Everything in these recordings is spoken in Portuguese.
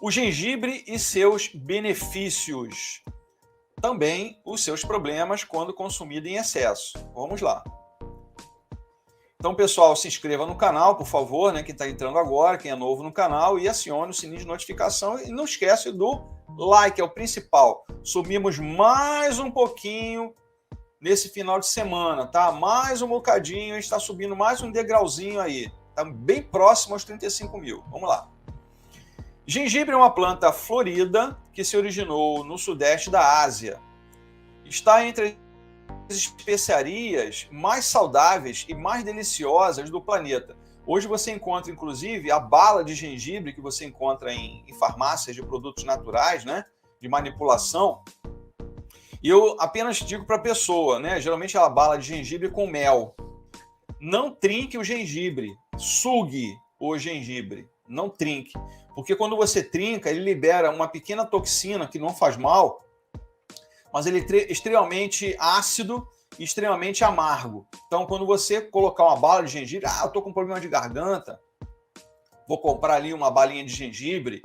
O gengibre e seus benefícios. Também os seus problemas quando consumido em excesso. Vamos lá. Então, pessoal, se inscreva no canal, por favor, né? Quem está entrando agora, quem é novo no canal, e acione o sininho de notificação. E não esquece do like, é o principal. Subimos mais um pouquinho nesse final de semana, tá? Mais um bocadinho, a gente está subindo mais um degrauzinho aí. Está bem próximo aos 35 mil. Vamos lá. Gengibre é uma planta florida que se originou no sudeste da Ásia. Está entre as especiarias mais saudáveis e mais deliciosas do planeta. Hoje você encontra, inclusive, a bala de gengibre que você encontra em farmácias de produtos naturais, né? De manipulação. E eu apenas digo para a pessoa, né? Geralmente é a bala de gengibre com mel. Não trinque o gengibre, sugue o gengibre, não trinque. Porque quando você trinca, ele libera uma pequena toxina que não faz mal, mas ele é extremamente ácido e extremamente amargo. Então, quando você colocar uma bala de gengibre, eu estou com problema de garganta, vou comprar ali uma balinha de gengibre,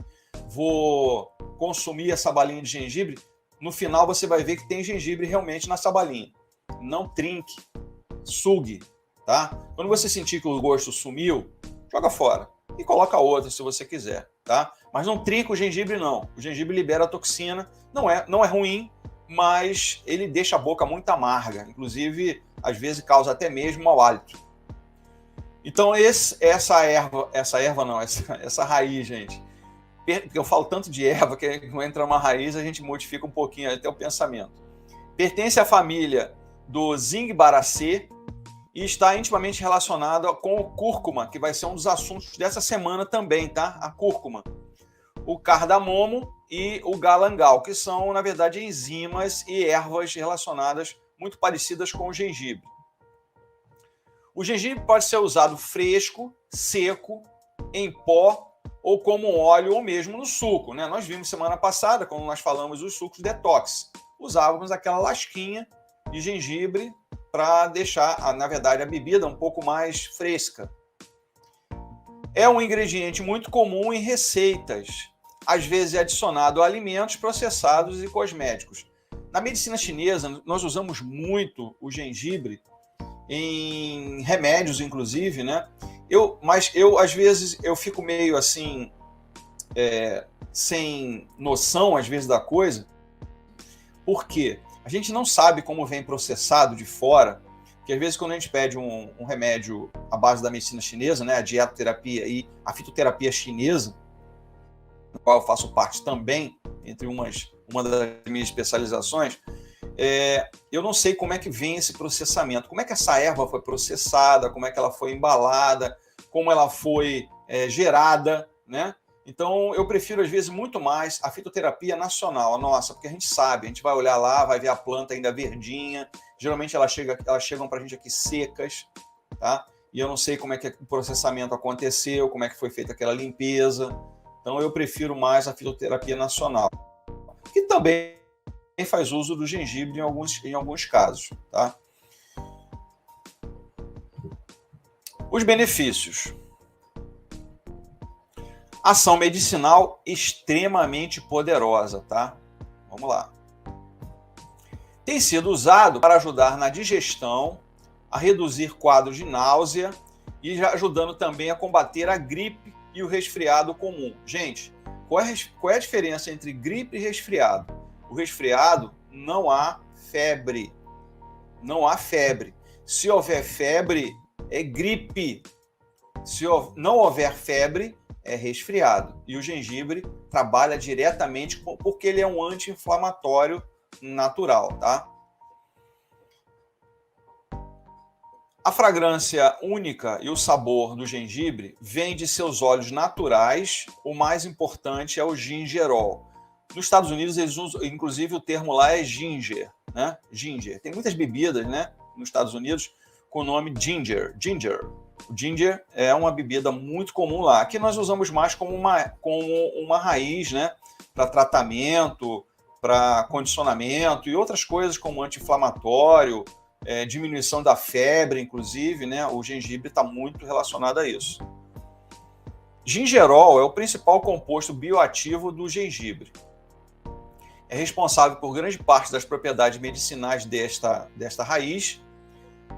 vou consumir essa balinha de gengibre, no final você vai ver que tem gengibre realmente nessa balinha. Não trinque, sugue, tá? Quando você sentir que o gosto sumiu, joga fora e coloca outra se você quiser, tá? Mas não trinca o gengibre, não. O gengibre libera a toxina, não é ruim, mas ele deixa a boca muito amarga, inclusive às vezes causa até mesmo mau hálito. Então essa raiz, gente, eu falo tanto de erva que quando entra uma raiz a gente modifica um pouquinho até o pensamento. Pertence à família do Zingiberaceae e está intimamente relacionada com o cúrcuma, que vai ser um dos assuntos dessa semana também, tá? A cúrcuma, o cardamomo e o galangal, que são, na verdade, enzimas e ervas relacionadas muito parecidas com o gengibre. O gengibre pode ser usado fresco, seco, em pó ou como óleo ou mesmo no suco, né? Nós vimos semana passada, quando nós falamos dos sucos detox, usávamos aquela lasquinha de gengibre para deixar, na verdade, a bebida um pouco mais fresca. É um ingrediente muito comum em receitas, às vezes é adicionado a alimentos processados e cosméticos. Na medicina chinesa, nós usamos muito o gengibre em remédios, inclusive, né? Mas às vezes, eu fico meio assim, sem noção, às vezes, da coisa. Por quê? A gente não sabe como vem processado de fora, que às vezes quando a gente pede um remédio à base da medicina chinesa, né, a dietoterapia e a fitoterapia chinesa, no qual eu faço parte também, entre uma das minhas especializações, eu não sei como é que vem esse processamento, como é que essa erva foi processada, como é que ela foi embalada, como ela foi gerada, né? Então, eu prefiro, às vezes, muito mais a fitoterapia nacional, a nossa, porque a gente sabe, a gente vai olhar lá, vai ver a planta ainda verdinha, geralmente elas chegam para a gente aqui secas, tá? E eu não sei como é que o processamento aconteceu, como é que foi feita aquela limpeza, então eu prefiro mais a fitoterapia nacional, que também faz uso do gengibre em alguns casos, tá? Os benefícios. Ação medicinal extremamente poderosa, tá? Vamos lá. Tem sido usado para ajudar na digestão, a reduzir quadros de náusea e ajudando também a combater a gripe e o resfriado comum. Gente, qual é a diferença entre gripe e resfriado? O resfriado não há febre. Não há febre. Se houver febre, é gripe. Se não houver febre, é resfriado. E o gengibre trabalha diretamente porque ele é um anti-inflamatório natural, tá? A fragrância única e o sabor do gengibre vem de seus óleos naturais. O mais importante é o gingerol. Nos Estados Unidos, eles usam, inclusive, o termo lá é ginger, né? Ginger. Tem muitas bebidas, né, nos Estados Unidos com o nome ginger. O ginger é uma bebida muito comum lá. Aqui nós usamos mais como uma raiz, né, para tratamento, para condicionamento e outras coisas como anti-inflamatório, diminuição da febre, inclusive, né? O gengibre está muito relacionado a isso. Gingerol é o principal composto bioativo do gengibre. É responsável por grande parte das propriedades medicinais desta raiz,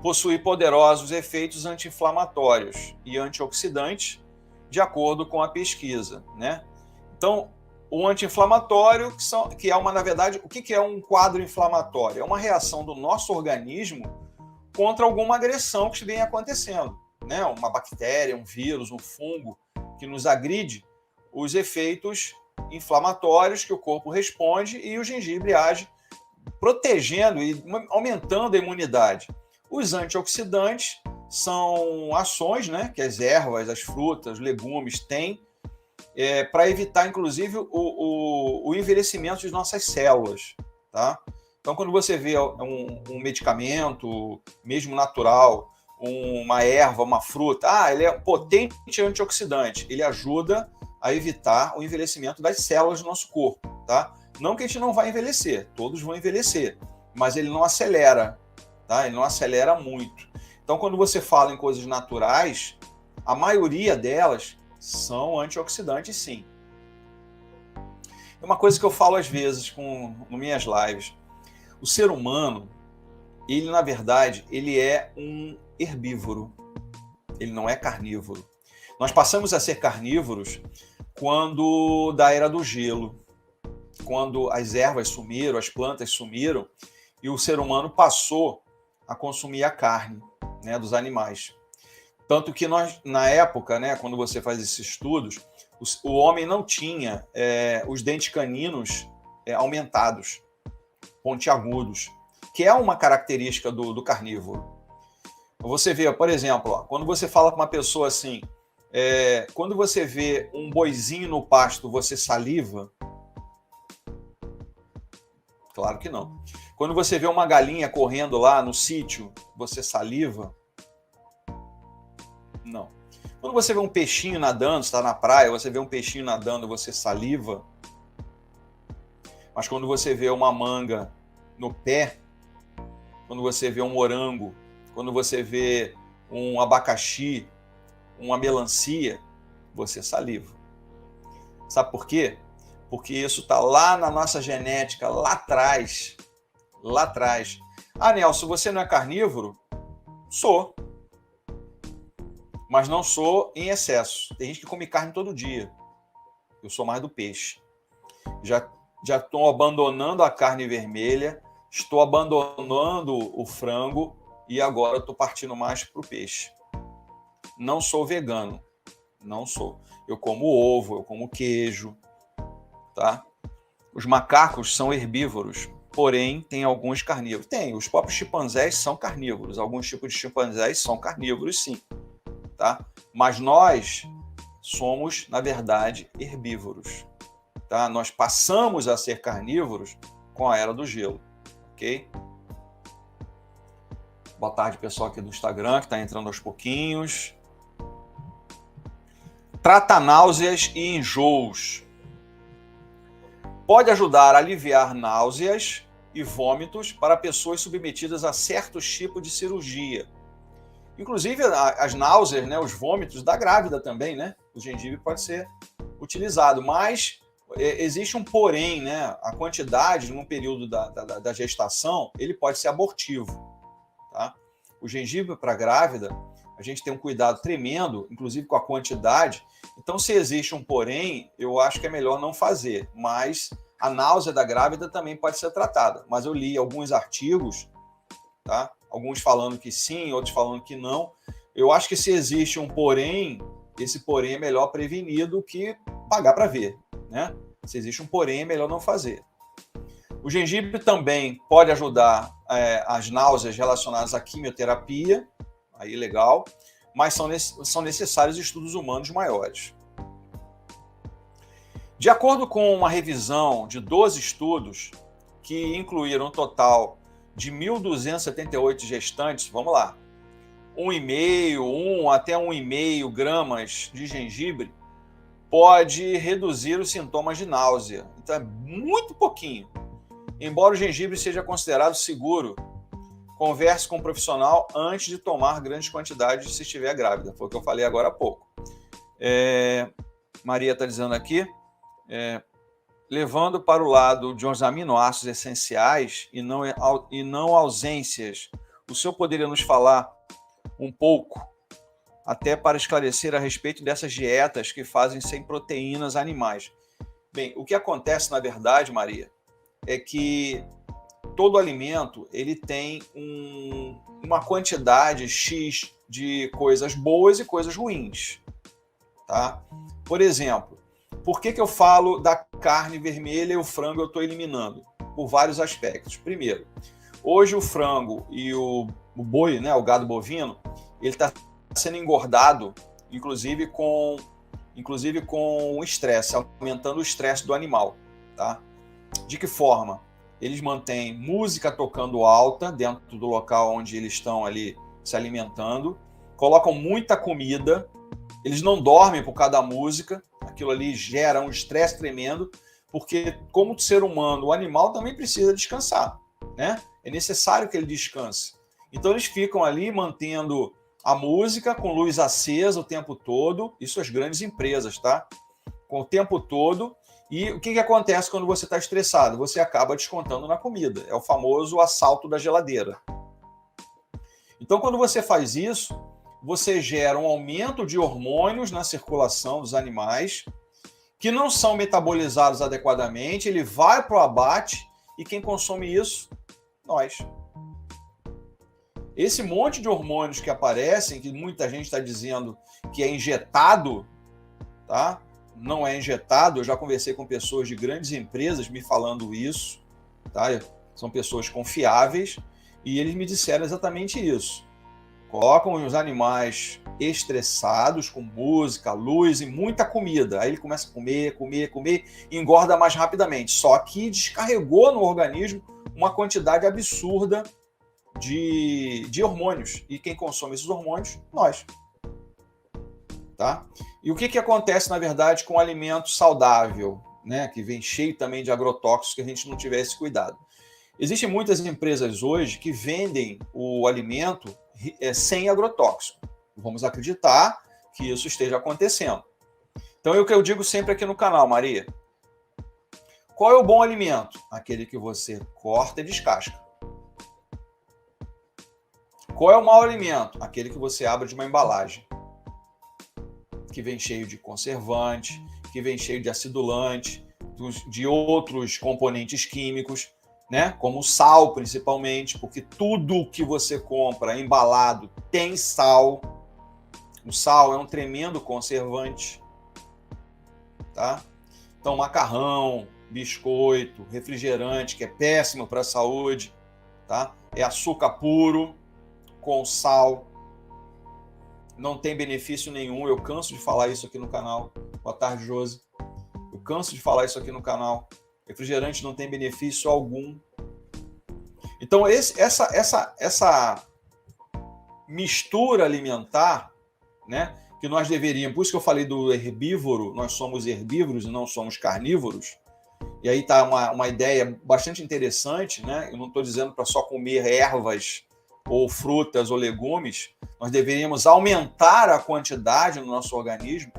possui poderosos efeitos anti-inflamatórios e antioxidantes, de acordo com a pesquisa, né? Então, o anti-inflamatório, que é na verdade, o que é um quadro inflamatório? É uma reação do nosso organismo contra alguma agressão que vem acontecendo, né? Uma bactéria, um vírus, um fungo que nos agride, os efeitos inflamatórios que o corpo responde e o gengibre age protegendo e aumentando a imunidade. Os antioxidantes são ações, né, que as ervas, as frutas, os legumes têm para evitar, inclusive, o envelhecimento de nossas células. Tá? Então, quando você vê um medicamento, mesmo natural, uma erva, uma fruta, ele é potente antioxidante, ele ajuda a evitar o envelhecimento das células do nosso corpo. Tá? Não que a gente não vai envelhecer, todos vão envelhecer, mas ele não acelera, tá? Ele não acelera muito. Então, quando você fala em coisas naturais, a maioria delas são antioxidantes, sim. É uma coisa que eu falo às vezes nas minhas lives. O ser humano, ele na verdade, ele é um herbívoro. Ele não é carnívoro. Nós passamos a ser carnívoros da era do gelo, quando as ervas sumiram, as plantas sumiram e o ser humano passou a consumir a carne, né, dos animais. Tanto que nós, na época, né, quando você faz esses estudos, o homem não tinha os dentes caninos aumentados, pontiagudos, que é uma característica do carnívoro. Você vê, por exemplo, quando você fala com uma pessoa assim, quando você vê um boizinho no pasto, você saliva? Claro que não. Quando você vê uma galinha correndo lá no sítio, você saliva? Não. Quando você vê um peixinho nadando, está na praia, você vê um peixinho nadando, você saliva? Mas quando você vê uma manga no pé, quando você vê um morango, quando você vê um abacaxi, uma melancia, você saliva. Sabe por quê? Porque isso está lá na nossa genética, lá atrás. Lá atrás. Nelson, você não é carnívoro? Sou. Mas não sou em excesso. Tem gente que come carne todo dia. Eu sou mais do peixe. Já estou abandonando a carne vermelha, estou abandonando o frango e agora estou partindo mais para o peixe. Não sou vegano. Não sou. Eu como ovo, eu como queijo. Tá? Os macacos são herbívoros, porém tem alguns carnívoros. Tem, os próprios chimpanzés são carnívoros. Alguns tipos de chimpanzés são carnívoros, sim. Tá? Mas nós somos, na verdade, herbívoros. Tá? Nós passamos a ser carnívoros com a era do gelo. Ok? Boa tarde, pessoal aqui do Instagram, que está entrando aos pouquinhos. Trata náuseas e enjoos. Pode ajudar a aliviar náuseas e vômitos para pessoas submetidas a certos tipos de cirurgia. Inclusive, as náuseas, né, os vômitos da grávida também, né? O gengibre pode ser utilizado, mas existe um porém, né? A quantidade, num período da gestação, ele pode ser abortivo. Tá? O gengibre para a grávida, a gente tem um cuidado tremendo, inclusive com a quantidade. Então, se existe um porém, eu acho que é melhor não fazer. Mas a náusea da grávida também pode ser tratada. Mas eu li alguns artigos, tá? Alguns falando que sim, outros falando que não. Eu acho que se existe um porém, esse porém é melhor prevenir do que pagar para ver, né? Se existe um porém, é melhor não fazer. O gengibre também pode ajudar as náuseas relacionadas à quimioterapia, aí legal, mas são necessários estudos humanos maiores. De acordo com uma revisão de 12 estudos, que incluíram um total de 1.278 gestantes, vamos lá, 1,5 até 1,5 gramas de gengibre pode reduzir os sintomas de náusea. Então é muito pouquinho. Embora o gengibre seja considerado seguro, converse com um profissional antes de tomar grandes quantidades se estiver grávida. Foi o que eu falei agora há pouco. Maria está dizendo aqui, levando para o lado de uns aminoácidos essenciais e não ausências. O senhor poderia nos falar um pouco, até para esclarecer a respeito dessas dietas que fazem sem proteínas animais? Bem, o que acontece, na verdade, Maria, é que todo alimento ele tem uma quantidade X de coisas boas e coisas ruins. Tá? Por exemplo, por que eu falo da carne vermelha e o frango eu estou eliminando? Por vários aspectos. Primeiro, hoje o frango e o boi, né, o gado bovino, ele está sendo engordado, inclusive com o estresse, aumentando o estresse do animal. Tá? De que forma? Eles mantêm música tocando alta dentro do local onde eles estão ali se alimentando, colocam muita comida, eles não dormem por causa da música, aquilo ali gera um estresse tremendo, porque como ser humano, o animal também precisa descansar, né? É necessário que ele descanse. Então eles ficam ali mantendo a música com luz acesa o tempo todo, isso as grandes empresas, tá? Com o tempo todo. E o que acontece quando você está estressado? Você acaba descontando na comida. É o famoso assalto da geladeira. Então, quando você faz isso, você gera um aumento de hormônios na circulação dos animais que não são metabolizados adequadamente, ele vai para o abate e quem consome isso? Nós. Esse monte de hormônios que aparecem, que muita gente está dizendo que é injetado, tá? Não é injetado, eu já conversei com pessoas de grandes empresas me falando isso, tá? São pessoas confiáveis e eles me disseram exatamente isso. Colocam os animais estressados, com música, luz e muita comida. Aí ele começa a comer e engorda mais rapidamente. Só que descarregou no organismo uma quantidade absurda de hormônios. E quem consome esses hormônios? Nós. Tá? E o que acontece, na verdade, com o alimento saudável, né? Que vem cheio também de agrotóxicos, que a gente não tiver esse cuidado? Existem muitas empresas hoje que vendem o alimento sem agrotóxico. Vamos acreditar que isso esteja acontecendo. Então, é o que eu digo sempre aqui no canal, Maria. Qual é o bom alimento? Aquele que você corta e descasca. Qual é o mau alimento? Aquele que você abre de uma embalagem, que vem cheio de conservante, que vem cheio de acidulante, de outros componentes químicos, né? Como o sal, principalmente, porque tudo que você compra embalado tem sal. O sal é um tremendo conservante, tá? Então, macarrão, biscoito, refrigerante, que é péssimo para a saúde, tá? É açúcar puro com sal. Não tem benefício nenhum. Eu canso de falar isso aqui no canal. Boa tarde, Josi. Eu canso de falar isso aqui no canal. Refrigerante não tem benefício algum. Então, essa mistura alimentar, né, que nós deveríamos... Por isso que eu falei do herbívoro. Nós somos herbívoros e não somos carnívoros. E aí está uma ideia bastante interessante, né? Eu não estou dizendo para só comer ervas ou frutas ou legumes. Nós deveríamos aumentar a quantidade no nosso organismo,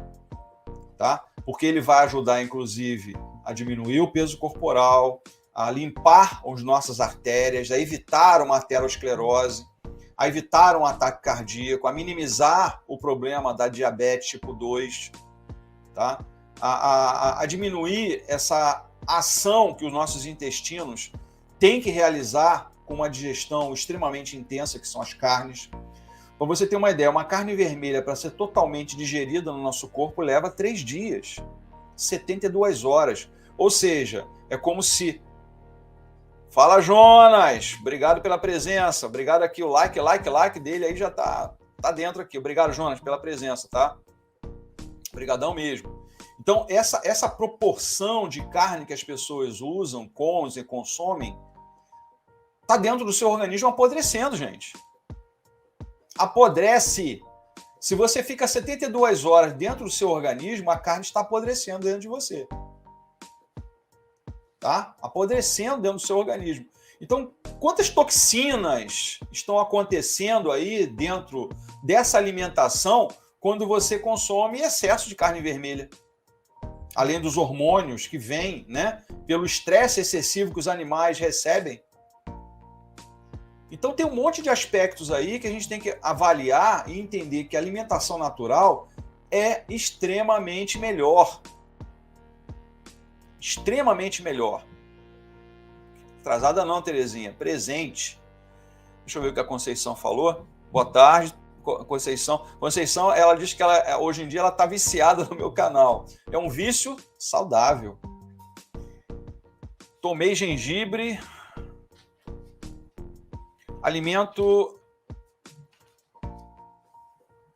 tá? Porque ele vai ajudar, inclusive, a diminuir o peso corporal, a limpar as nossas artérias, a evitar uma aterosclerose, a evitar um ataque cardíaco, a minimizar o problema da diabetes tipo 2, tá? A diminuir essa ação que os nossos intestinos têm que realizar com uma digestão extremamente intensa, que são as carnes. Para você ter uma ideia, uma carne vermelha, para ser totalmente digerida no nosso corpo, leva 3 dias, 72 horas. Ou seja, é como se... Fala, Jonas! Obrigado pela presença. Obrigado aqui, o like dele aí já tá dentro aqui. Obrigado, Jonas, pela presença, tá? Obrigadão mesmo. Então, essa proporção de carne que as pessoas usam, comem e consomem, está dentro do seu organismo apodrecendo, gente. Apodrece. Se você fica 72 horas dentro do seu organismo, a carne está apodrecendo dentro de você. Tá? Apodrecendo dentro do seu organismo. Então, quantas toxinas estão acontecendo aí dentro dessa alimentação quando você consome excesso de carne vermelha. Além dos hormônios que vêm, né, pelo estresse excessivo que os animais recebem. Então tem um monte de aspectos aí que a gente tem que avaliar e entender que a alimentação natural é extremamente melhor. Extremamente melhor. Atrasada não, Terezinha. Presente. Deixa eu ver o que a Conceição falou. Boa tarde, Conceição. Conceição, ela diz que hoje em dia ela está viciada no meu canal. É um vício saudável. Tomei gengibre. Alimento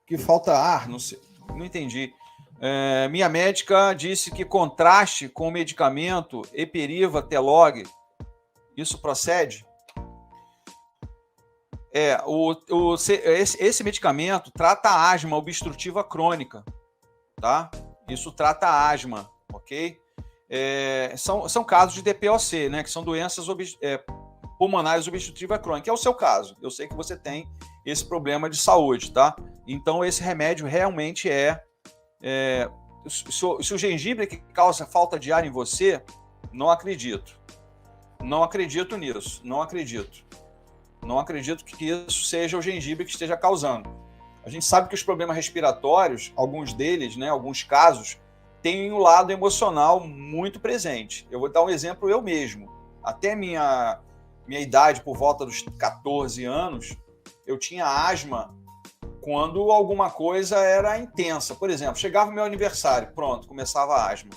que falta ar, não sei, não entendi. Minha médica disse que contraste com o medicamento Eperiva Telog, isso procede? Esse medicamento trata a asma obstrutiva crônica, tá? Isso trata a asma, ok? São casos de DPOC, né? Que são doenças pulmonares obstrutiva crônica, é o seu caso. Eu sei que você tem esse problema de saúde, tá? Então, esse remédio realmente se o gengibre que causa falta de ar em você, não acredito. Não acredito nisso. Não acredito. Não acredito que isso seja o gengibre que esteja causando. A gente sabe que os problemas respiratórios, alguns deles, né, alguns casos, têm um lado emocional muito presente. Eu vou dar um exemplo eu mesmo. Até minha idade, por volta dos 14 anos, eu tinha asma quando alguma coisa era intensa. Por exemplo, chegava o meu aniversário, pronto, começava a asma.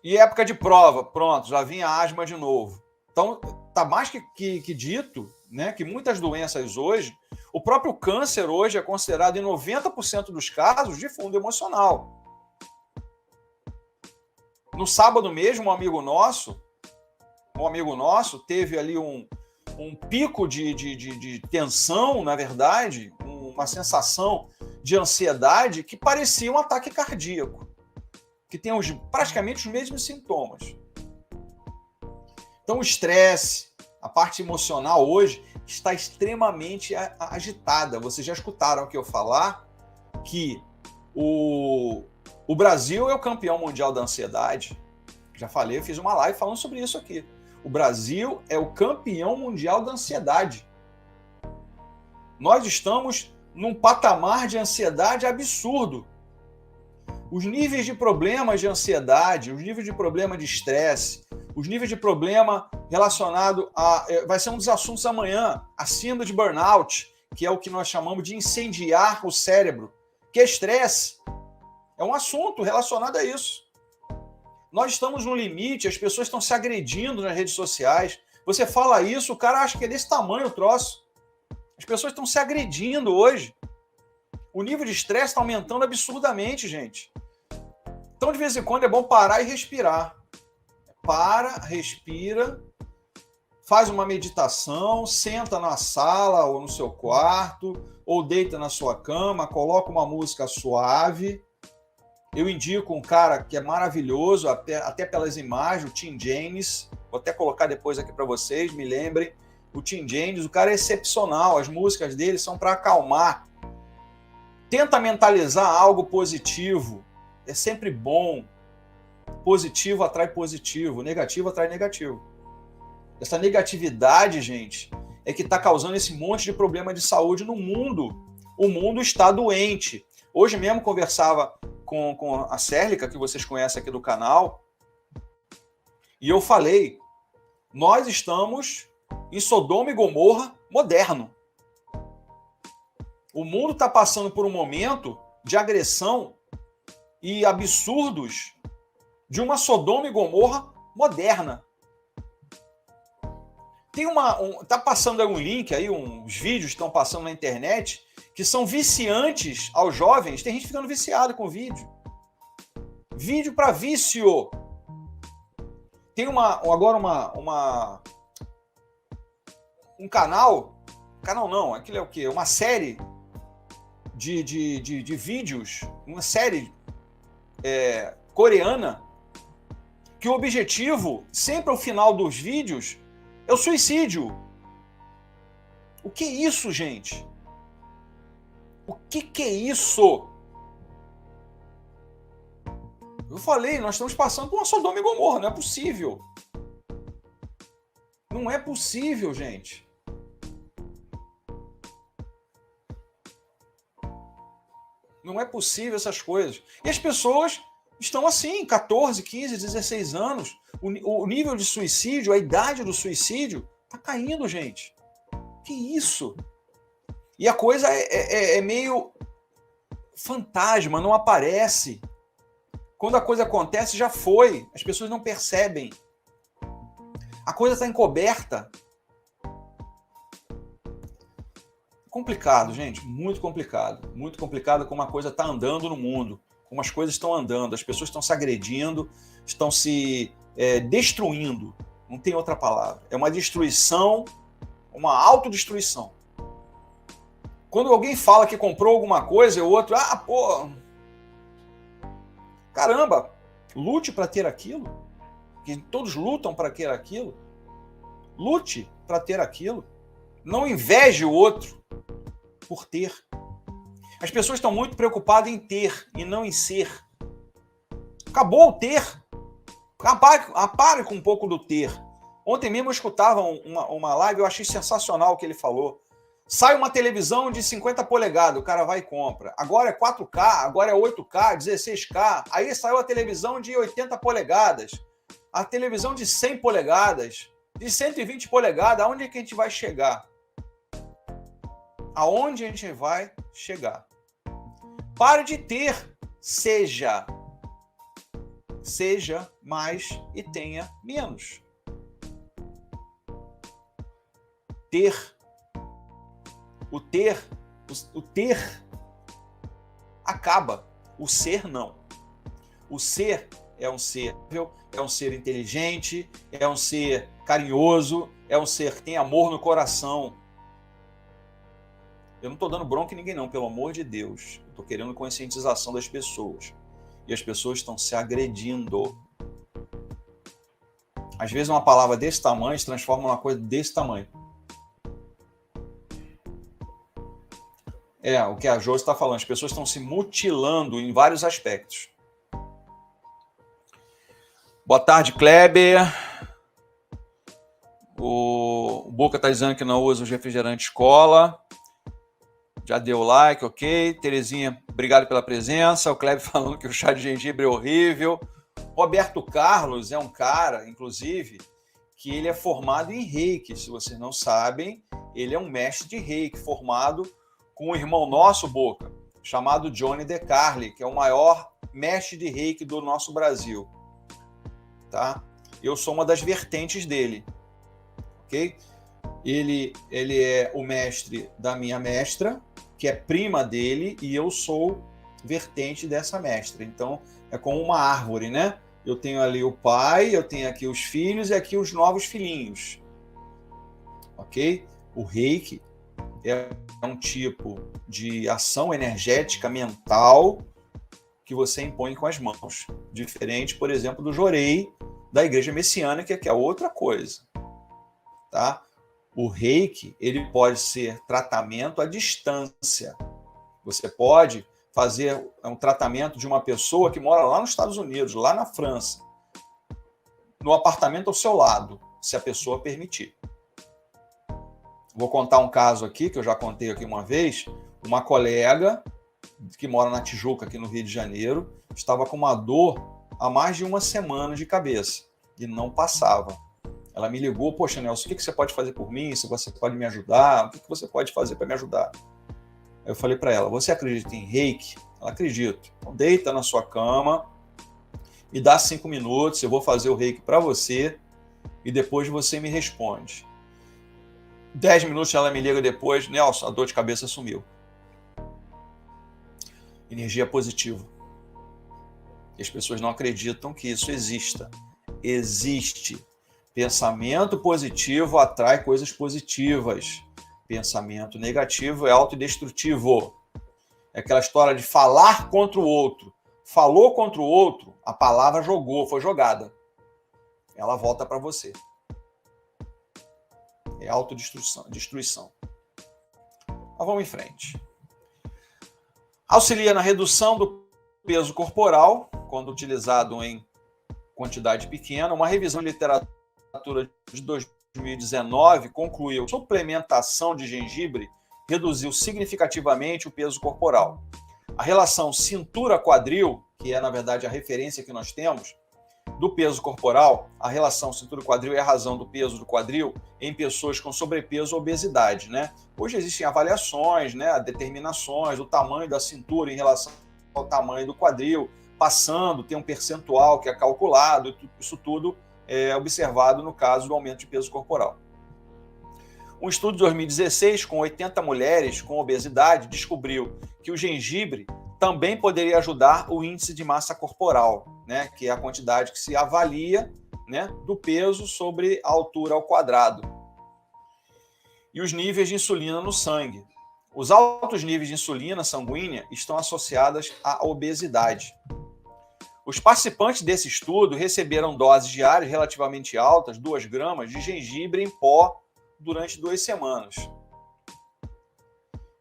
E época de prova, pronto, já vinha a asma de novo. Então, tá mais que dito, né, que muitas doenças hoje, o próprio câncer hoje é considerado, em 90% dos casos, de fundo emocional. No sábado mesmo, um amigo nosso teve ali um pico de tensão, na verdade, uma sensação de ansiedade que parecia um ataque cardíaco, que tem praticamente os mesmos sintomas. Então, o estresse, a parte emocional hoje está extremamente agitada. Vocês já escutaram aqui eu falar que o Brasil é o campeão mundial da ansiedade. Já falei, eu fiz uma live falando sobre isso aqui. O Brasil é o campeão mundial da ansiedade. Nós estamos num patamar de ansiedade absurdo. Os níveis de problemas de ansiedade, os níveis de problema de estresse, os níveis de problema relacionado a... Vai ser um dos assuntos amanhã, a síndrome de burnout, que é o que nós chamamos de incendiar o cérebro, que é estresse. É um assunto relacionado a isso. Nós estamos no limite, as pessoas estão se agredindo nas redes sociais. Você fala isso, o cara acha que é desse tamanho o troço. As pessoas estão se agredindo hoje. O nível de estresse está aumentando absurdamente, gente. Então, de vez em quando, é bom parar e respirar. Para, respira, faz uma meditação, senta na sala ou no seu quarto, ou deita na sua cama, coloca uma música suave. Eu indico um cara que é maravilhoso, até pelas imagens, o Tim James. Vou até colocar depois aqui para vocês, me lembrem. O Tim James, o cara é excepcional, as músicas dele são para acalmar. Tenta mentalizar algo positivo, é sempre bom. Positivo atrai positivo, negativo atrai negativo. Essa negatividade, gente, é que está causando esse monte de problema de saúde no mundo. O mundo está doente. Hoje mesmo conversava com a Cérlica, que vocês conhecem aqui do canal, e eu falei, nós estamos em Sodoma e Gomorra moderno. O mundo está passando por um momento de agressão e absurdos de uma Sodoma e Gomorra moderna. Tá passando aí um link, aí, uns vídeos estão passando na internet que são viciantes aos jovens. Tem gente ficando viciada com vídeo. Vídeo para vício. Tem agora um canal não, aquilo é o quê? Uma série de vídeos, uma série coreana, que o objetivo, sempre ao final dos vídeos, é o suicídio. O que é isso, gente? O que é isso? Eu falei, nós estamos passando por uma Sodoma e Gomorra, não é possível. Não é possível, gente. Não é possível essas coisas. E as pessoas estão assim, 14, 15, 16 anos. O nível de suicídio, a idade do suicídio, está caindo, gente. Que isso? E a coisa é meio fantasma, não aparece. Quando a coisa acontece, já foi. As pessoas não percebem. A coisa está encoberta. Complicado, gente. Muito complicado. Muito complicado como a coisa está andando no mundo. Como as coisas estão andando. As pessoas estão se agredindo, estão se destruindo. Não tem outra palavra. É uma destruição, uma autodestruição. Quando alguém fala que comprou alguma coisa, o outro, caramba, lute para ter aquilo. Que todos lutam para ter aquilo. Lute para ter aquilo. Não inveje o outro por ter. As pessoas estão muito preocupadas em ter e não em ser. Acabou o ter. Pare com um pouco do ter. Ontem mesmo eu escutava uma live, eu achei sensacional o que ele falou. Sai uma televisão de 50 polegadas, o cara vai e compra. Agora é 4K, agora é 8K, 16K. Aí saiu a televisão de 80 polegadas. A televisão de 100 polegadas, de 120 polegadas. Aonde é que a gente vai chegar? Aonde a gente vai chegar? Pare de ter. Seja mais e tenha menos. Ter. O ter acaba. O ser não. O ser é um ser inteligente, é um ser carinhoso, é um ser que tem amor no coração. Eu não estou dando bronca em ninguém não, pelo amor de Deus. Eu estou querendo conscientização das pessoas. E as pessoas estão se agredindo. Às vezes uma palavra desse tamanho se transforma numa coisa desse tamanho. O que a Josi está falando, as pessoas estão se mutilando em vários aspectos. Boa tarde, Kleber. O Boca está dizendo que não usa os refrigerantes escola. Já deu like, ok. Terezinha, obrigado pela presença. O Kleber falando que o chá de gengibre é horrível. Roberto Carlos é um cara, inclusive, que ele é formado em reiki. Se vocês não sabem, ele é um mestre de reiki, formado com um irmão nosso, Boca, chamado Johnny DeCarli, que é o maior mestre de reiki do nosso Brasil. Tá? Eu sou uma das vertentes dele. Ok? Ele é o mestre da minha mestra, que é prima dele, e eu sou vertente dessa mestra. Então, é como uma árvore, né? Eu tenho ali o pai, eu tenho aqui os filhos e aqui os novos filhinhos. Ok? O reiki é um tipo de ação energética mental que você impõe com as mãos. Diferente, por exemplo, do jorei da Igreja Messiânica, que é outra coisa. Tá? O reiki, ele pode ser tratamento à distância. Você pode fazer um tratamento de uma pessoa que mora lá nos Estados Unidos, lá na França, no apartamento ao seu lado, se a pessoa permitir. Vou contar um caso aqui, que eu já contei aqui uma vez. Uma colega que mora na Tijuca, aqui no Rio de Janeiro, estava com uma dor há mais de uma semana de cabeça e não passava. Ela me ligou, poxa, Nelson, o que você pode fazer por mim? Se você pode me ajudar? O que você pode fazer para me ajudar? Eu falei para ela, você acredita em reiki? Ela acredita. Então deita na sua cama, me dá 5 minutos, eu vou fazer o reiki para você e depois você me responde. 10 minutos ela me liga depois, Nelson, a dor de cabeça sumiu. Energia positiva. E as pessoas não acreditam que isso exista. Existe. Pensamento positivo atrai coisas positivas. Pensamento negativo é autodestrutivo. É aquela história de falar contra o outro. Falou contra o outro, a palavra foi jogada. Ela volta para você. É autodestruição. Mas vamos em frente. Auxilia na redução do peso corporal, quando utilizado em quantidade pequena. Uma revisão de literatura de 2019 concluiu que a suplementação de gengibre reduziu significativamente o peso corporal. A relação cintura-quadril, que é, na verdade, a referência que nós temos do peso corporal, a relação cintura-quadril é a razão do peso do quadril em pessoas com sobrepeso ou obesidade, né? Hoje existem avaliações, né, determinações do tamanho da cintura em relação ao tamanho do quadril, passando, tem um percentual que é calculado, isso tudo é observado no caso do aumento de peso corporal. Um estudo de 2016 com 80 mulheres com obesidade descobriu que o gengibre também poderia ajudar o índice de massa corporal, né, que é a quantidade que se avalia, né, do peso sobre a altura ao quadrado. E os níveis de insulina no sangue. Os altos níveis de insulina sanguínea estão associados à obesidade. Os participantes desse estudo receberam doses diárias relativamente altas, 2 gramas, de gengibre em pó durante 2 semanas.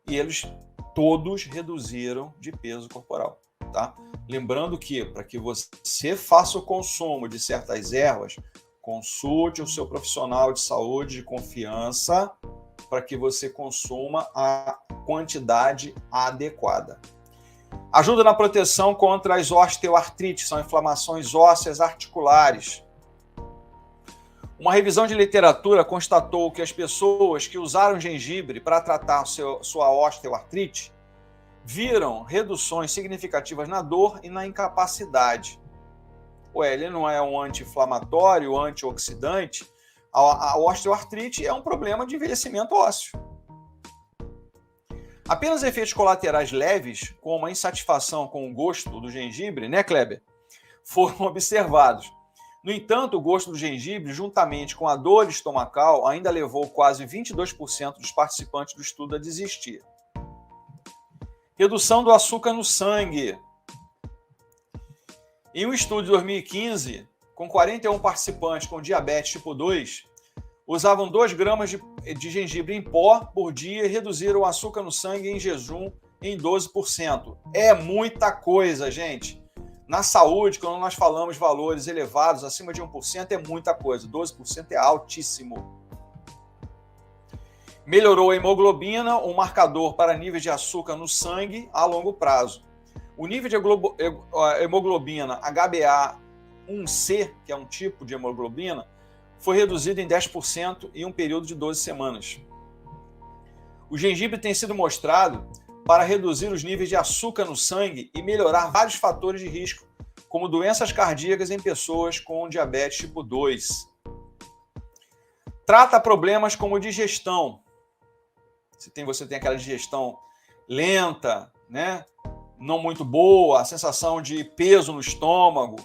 E eles todos reduziram de peso corporal, tá? Lembrando que, para que você faça o consumo de certas ervas, consulte o seu profissional de saúde de confiança para que você consuma a quantidade adequada. Ajuda na proteção contra as osteoartrites, são inflamações ósseas articulares. Uma revisão de literatura constatou que as pessoas que usaram gengibre para tratar sua osteoartrite viram reduções significativas na dor e na incapacidade. Ele não é um anti-inflamatório, antioxidante. A osteoartrite é um problema de envelhecimento ósseo. Apenas efeitos colaterais leves, como a insatisfação com o gosto do gengibre, né, Kleber, foram observados. No entanto, o gosto do gengibre, juntamente com a dor estomacal, ainda levou quase 22% dos participantes do estudo a desistir. Redução do açúcar no sangue. Em um estudo de 2015, com 41 participantes com diabetes tipo 2, usavam 2 gramas de gengibre em pó por dia e reduziram o açúcar no sangue em jejum em 12%. É muita coisa, gente. Na saúde, quando nós falamos valores elevados, acima de 1%, é muita coisa. 12% é altíssimo. Melhorou a hemoglobina, um marcador para níveis de açúcar no sangue a longo prazo. O nível de hemoglobina HbA1c, que é um tipo de hemoglobina, foi reduzido em 10% em um período de 12 semanas. O gengibre tem sido mostrado para reduzir os níveis de açúcar no sangue e melhorar vários fatores de risco, como doenças cardíacas em pessoas com diabetes tipo 2. Trata problemas como digestão. Você tem aquela digestão lenta, né? Não muito boa, a sensação de peso no estômago.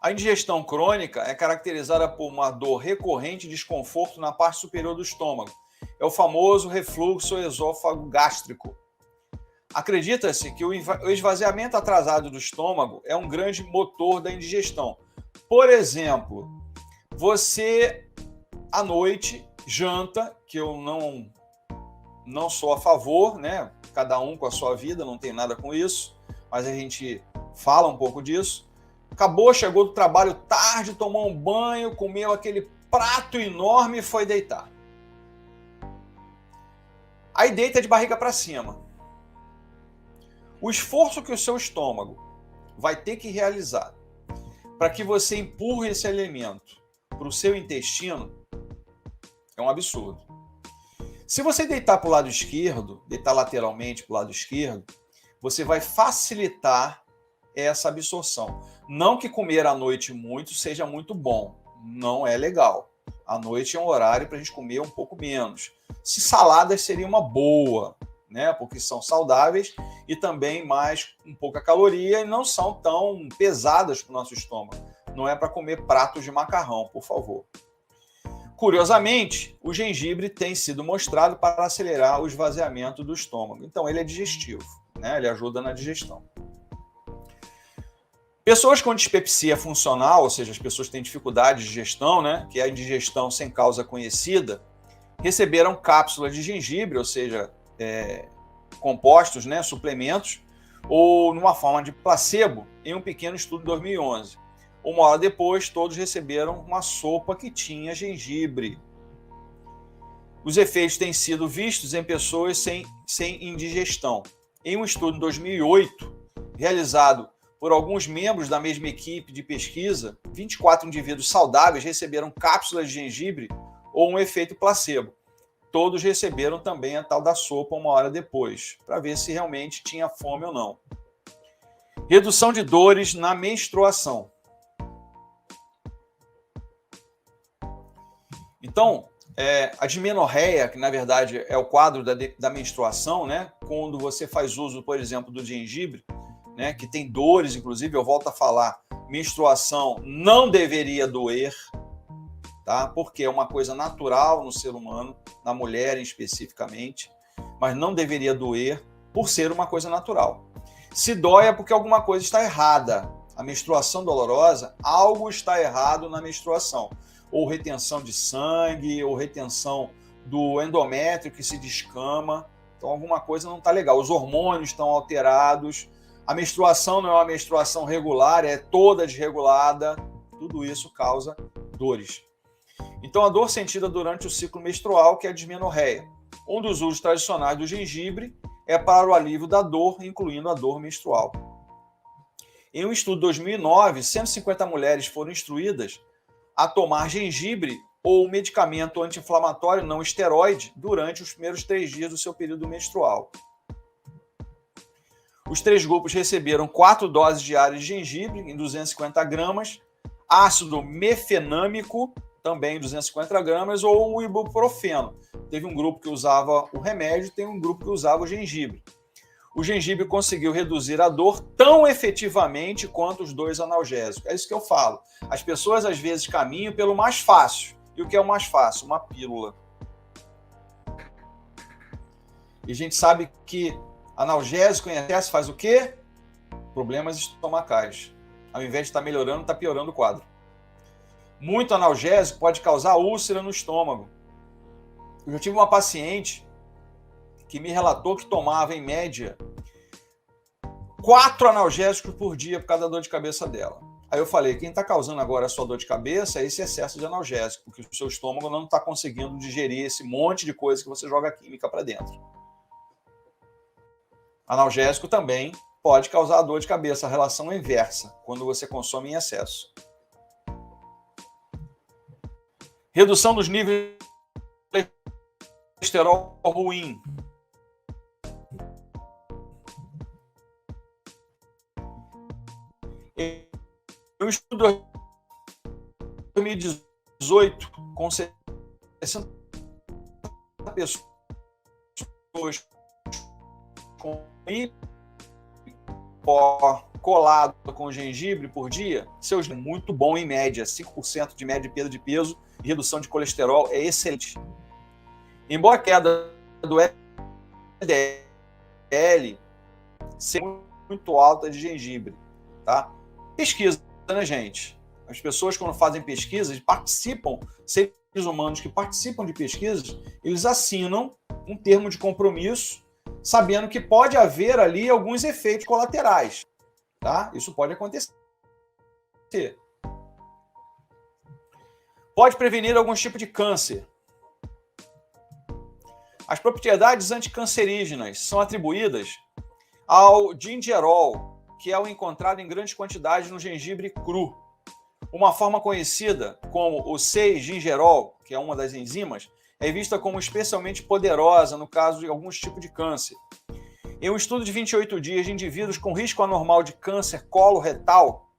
A indigestão crônica é caracterizada por uma dor recorrente e desconforto na parte superior do estômago. É o famoso refluxo esôfago-gástrico. Acredita-se que o esvaziamento atrasado do estômago é um grande motor da indigestão. Por exemplo, você, à noite, janta, que eu não sou a favor, né? Cada um com a sua vida, não tem nada com isso, mas a gente fala um pouco disso. Acabou, chegou do trabalho tarde, tomou um banho, comeu aquele prato enorme e foi deitar. Aí deita de barriga para cima. O esforço que o seu estômago vai ter que realizar para que você empurre esse alimento para o seu intestino é um absurdo. Se você deitar para o lado esquerdo, deitar lateralmente para o lado esquerdo, você vai facilitar essa absorção. Não que comer à noite muito seja muito bom, não é legal. À noite é um horário para a gente comer um pouco menos. Se saladas seria uma boa, né? Porque são saudáveis e também mais um pouca caloria e não são tão pesadas para o nosso estômago. Não é para comer pratos de macarrão, por favor. Curiosamente, o gengibre tem sido mostrado para acelerar o esvaziamento do estômago. Então, ele é digestivo, né? Ele ajuda na digestão. Pessoas com dispepsia funcional, ou seja, as pessoas que têm dificuldade de digestão, né? Que é a indigestão sem causa conhecida, receberam cápsulas de gengibre, ou seja, compostos, né, suplementos, ou numa forma de placebo, em um pequeno estudo de 2011. Uma hora depois, todos receberam uma sopa que tinha gengibre. Os efeitos têm sido vistos em pessoas sem indigestão. Em um estudo de 2008, realizado por alguns membros da mesma equipe de pesquisa, 24 indivíduos saudáveis receberam cápsulas de gengibre ou um efeito placebo. Todos receberam também a tal da sopa uma hora depois, para ver se realmente tinha fome ou não. Redução de dores na menstruação. Então, a dismenorreia, que na verdade é o quadro da menstruação, né? Quando você faz uso, por exemplo, do gengibre, né? Que tem dores, inclusive, eu volto a falar, menstruação não deveria doer, tá? Porque é uma coisa natural no ser humano, na mulher especificamente, mas não deveria doer por ser uma coisa natural. Se dói é porque alguma coisa está errada. A menstruação dolorosa, algo está errado na menstruação. Ou retenção de sangue, ou retenção do endométrio que se descama. Então alguma coisa não está legal. Os hormônios estão alterados. A menstruação não é uma menstruação regular, é toda desregulada. Tudo isso causa dores. Então a dor sentida durante o ciclo menstrual, que é a dismenorreia. Um dos usos tradicionais do gengibre é para o alívio da dor, incluindo a dor menstrual. Em um estudo de 2009, 150 mulheres foram instruídas a tomar gengibre ou medicamento anti-inflamatório não esteroide durante os primeiros 3 dias do seu período menstrual. Os 3 grupos receberam 4 doses diárias de gengibre em 250 gramas, ácido mefenâmico, também 250 gramas, ou o ibuprofeno. Teve um grupo que usava o remédio, tem um grupo que usava o gengibre. O gengibre conseguiu reduzir a dor tão efetivamente quanto os 2 analgésicos. É isso que eu falo. As pessoas, às vezes, caminham pelo mais fácil. E o que é o mais fácil? Uma pílula. E a gente sabe que analgésico em excesso faz o quê? Problemas estomacais. Ao invés de estar melhorando, está piorando o quadro. Muito analgésico pode causar úlcera no estômago. Eu já tive uma paciente que me relatou que tomava, em média, 4 analgésicos por dia por causa da dor de cabeça dela. Aí eu falei, quem está causando agora a sua dor de cabeça é esse excesso de analgésico, porque o seu estômago não está conseguindo digerir esse monte de coisa que você joga química para dentro. Analgésico também pode causar dor de cabeça, a relação é inversa, quando você consome em excesso. Redução dos níveis de colesterol ruim. Em um estudo de 2018, com 60 pessoas com pó colado com gengibre por dia, seus muito bom em média, 5% de média de perda de peso e redução de colesterol é excelente. Embora a queda do LDL seja muito alta de gengibre, tá? Pesquisa, né, gente? As pessoas, quando fazem pesquisas, participam, seres humanos que participam de pesquisas, eles assinam um termo de compromisso, sabendo que pode haver ali alguns efeitos colaterais, tá? Isso pode acontecer. Pode prevenir alguns tipos de câncer. As propriedades anticancerígenas são atribuídas ao gingerol, que é o encontrado em grandes quantidades no gengibre cru. Uma forma conhecida como o 6-gingerol, que é uma das enzimas, é vista como especialmente poderosa no caso de alguns tipos de câncer. Em um estudo de 28 dias de indivíduos com risco anormal de câncer coloretal,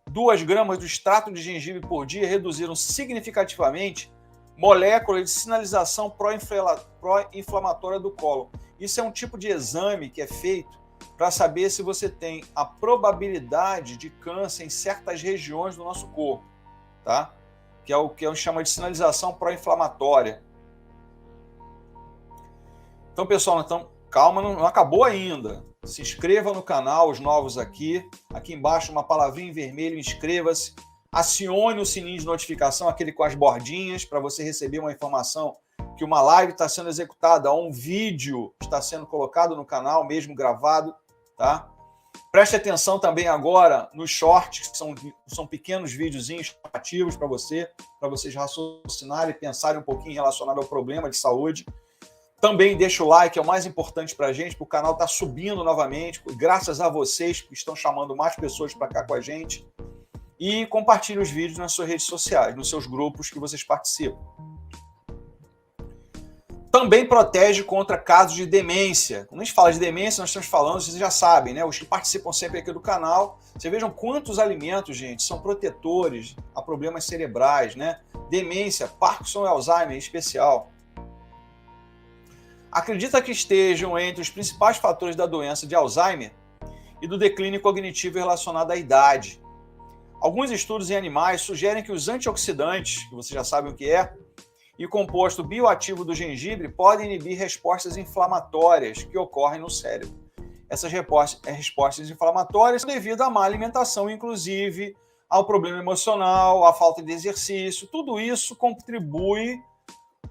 2 gramas do extrato de gengibre por dia reduziram significativamente moléculas de sinalização pró-inflamatória do cólon. Isso é um tipo de exame que é feito para saber se você tem a probabilidade de câncer em certas regiões do nosso corpo, tá? Que é o que a gente chama de sinalização pró-inflamatória. Então, pessoal, então, calma, não acabou ainda. Se inscreva no canal, os novos aqui. Aqui embaixo, uma palavrinha em vermelho, inscreva-se. Acione o sininho de notificação, aquele com as bordinhas, para você receber uma informação que uma live está sendo executada, ou um vídeo está sendo colocado no canal, mesmo gravado, tá? Preste atenção também agora nos shorts, que são pequenos videozinhos ativos para vocês raciocinarem e pensarem um pouquinho relacionado ao problema de saúde. Também deixa o like, é o mais importante para a gente, porque o canal está subindo novamente, graças a vocês que estão chamando mais pessoas para cá com a gente. E compartilhe os vídeos nas suas redes sociais, nos seus grupos que vocês participam. Também protege contra casos de demência. Quando a gente fala de demência, nós estamos falando, vocês já sabem, né? Os que participam sempre aqui do canal, vocês vejam quantos alimentos, gente, são protetores a problemas cerebrais, né? Demência, Parkinson e Alzheimer em especial. Acredita que estejam entre os principais fatores da doença de Alzheimer e do declínio cognitivo relacionado à idade. Alguns estudos em animais sugerem que os antioxidantes, que vocês já sabem o que é, e o composto bioativo do gengibre podem inibir respostas inflamatórias que ocorrem no cérebro. Essas respostas inflamatórias são devido à má alimentação, inclusive ao problema emocional, à falta de exercício. Tudo isso contribui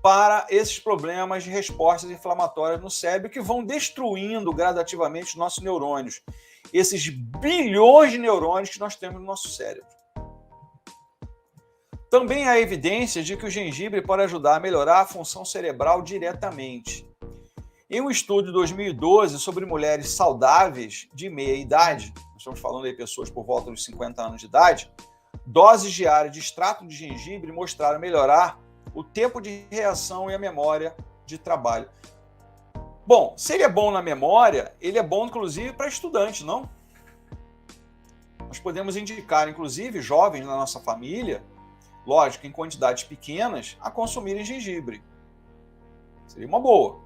para esses problemas de respostas inflamatórias no cérebro que vão destruindo gradativamente os nossos neurônios. Esses bilhões de neurônios que nós temos no nosso cérebro. Também há evidências de que o gengibre pode ajudar a melhorar a função cerebral diretamente. Em um estudo de 2012 sobre mulheres saudáveis de meia idade, nós estamos falando de pessoas por volta dos 50 anos de idade, doses diárias de extrato de gengibre mostraram melhorar o tempo de reação e a memória de trabalho. Bom, se ele é bom na memória, ele é bom inclusive para estudantes, não? Nós podemos indicar, inclusive, jovens na nossa família, lógico, em quantidades pequenas, a consumirem gengibre. Seria uma boa.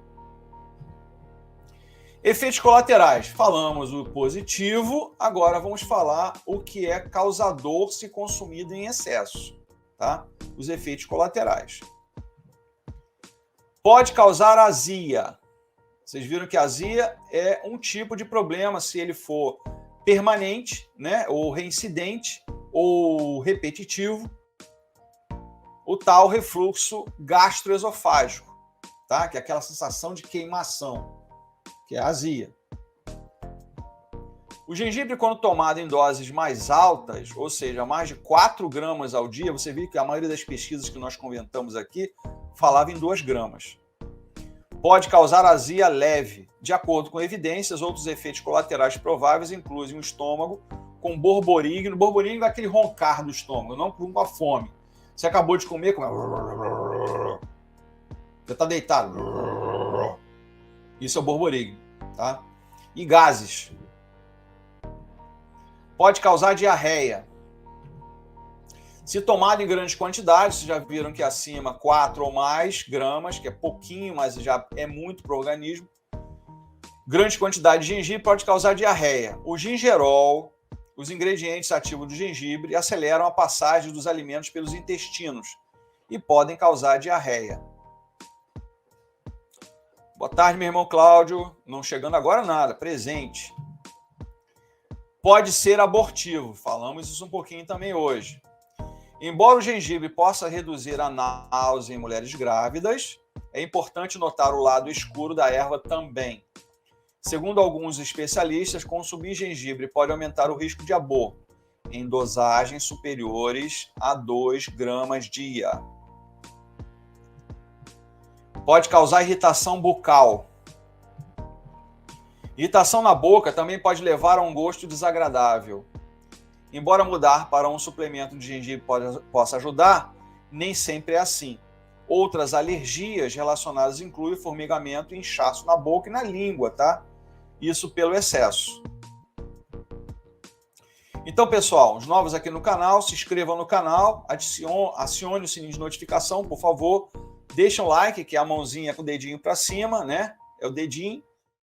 Efeitos colaterais. Falamos o positivo, agora vamos falar o que é causador se consumido em excesso. Tá? Os efeitos colaterais. Pode causar azia. Vocês viram que a azia é um tipo de problema se ele for permanente, né, ou reincidente, ou repetitivo. O tal refluxo gastroesofágico, tá? Que é aquela sensação de queimação, que é a azia. O gengibre, quando tomado em doses mais altas, ou seja, mais de 4 gramas ao dia, você viu que a maioria das pesquisas que nós comentamos aqui falava em 2 gramas. Pode causar azia leve. De acordo com evidências, outros efeitos colaterais prováveis incluem o estômago com borborigmo. Borborigmo é aquele roncar do estômago, não com a fome. Você acabou de comer, você está deitado. Isso é o borborigmo, tá? E gases. Pode causar diarreia. Se tomado em grandes quantidades, vocês já viram que acima 4 ou mais gramas, que é pouquinho, mas já é muito para o organismo. Grande quantidade de gengibre pode causar diarreia. O gingerol, os ingredientes ativos do gengibre, aceleram a passagem dos alimentos pelos intestinos e podem causar diarreia. Boa tarde, meu irmão Cláudio. Não chegando agora nada, presente. Pode ser abortivo. Falamos isso um pouquinho também hoje. Embora o gengibre possa reduzir a náusea em mulheres grávidas, é importante notar o lado escuro da erva também. Segundo alguns especialistas, consumir gengibre pode aumentar o risco de aborto em dosagens superiores a 2 gramas dia. Pode causar irritação bucal. Irritação na boca também pode levar a um gosto desagradável. Embora mudar para um suplemento de gengibre possa ajudar, nem sempre é assim. Outras alergias relacionadas incluem formigamento e inchaço na boca e na língua, tá? Isso pelo excesso. Então, pessoal, os novos aqui no canal, se inscrevam no canal, acione o sininho de notificação, por favem. Deixa um like, que é a mãozinha com o dedinho para cima, né? É o dedinho.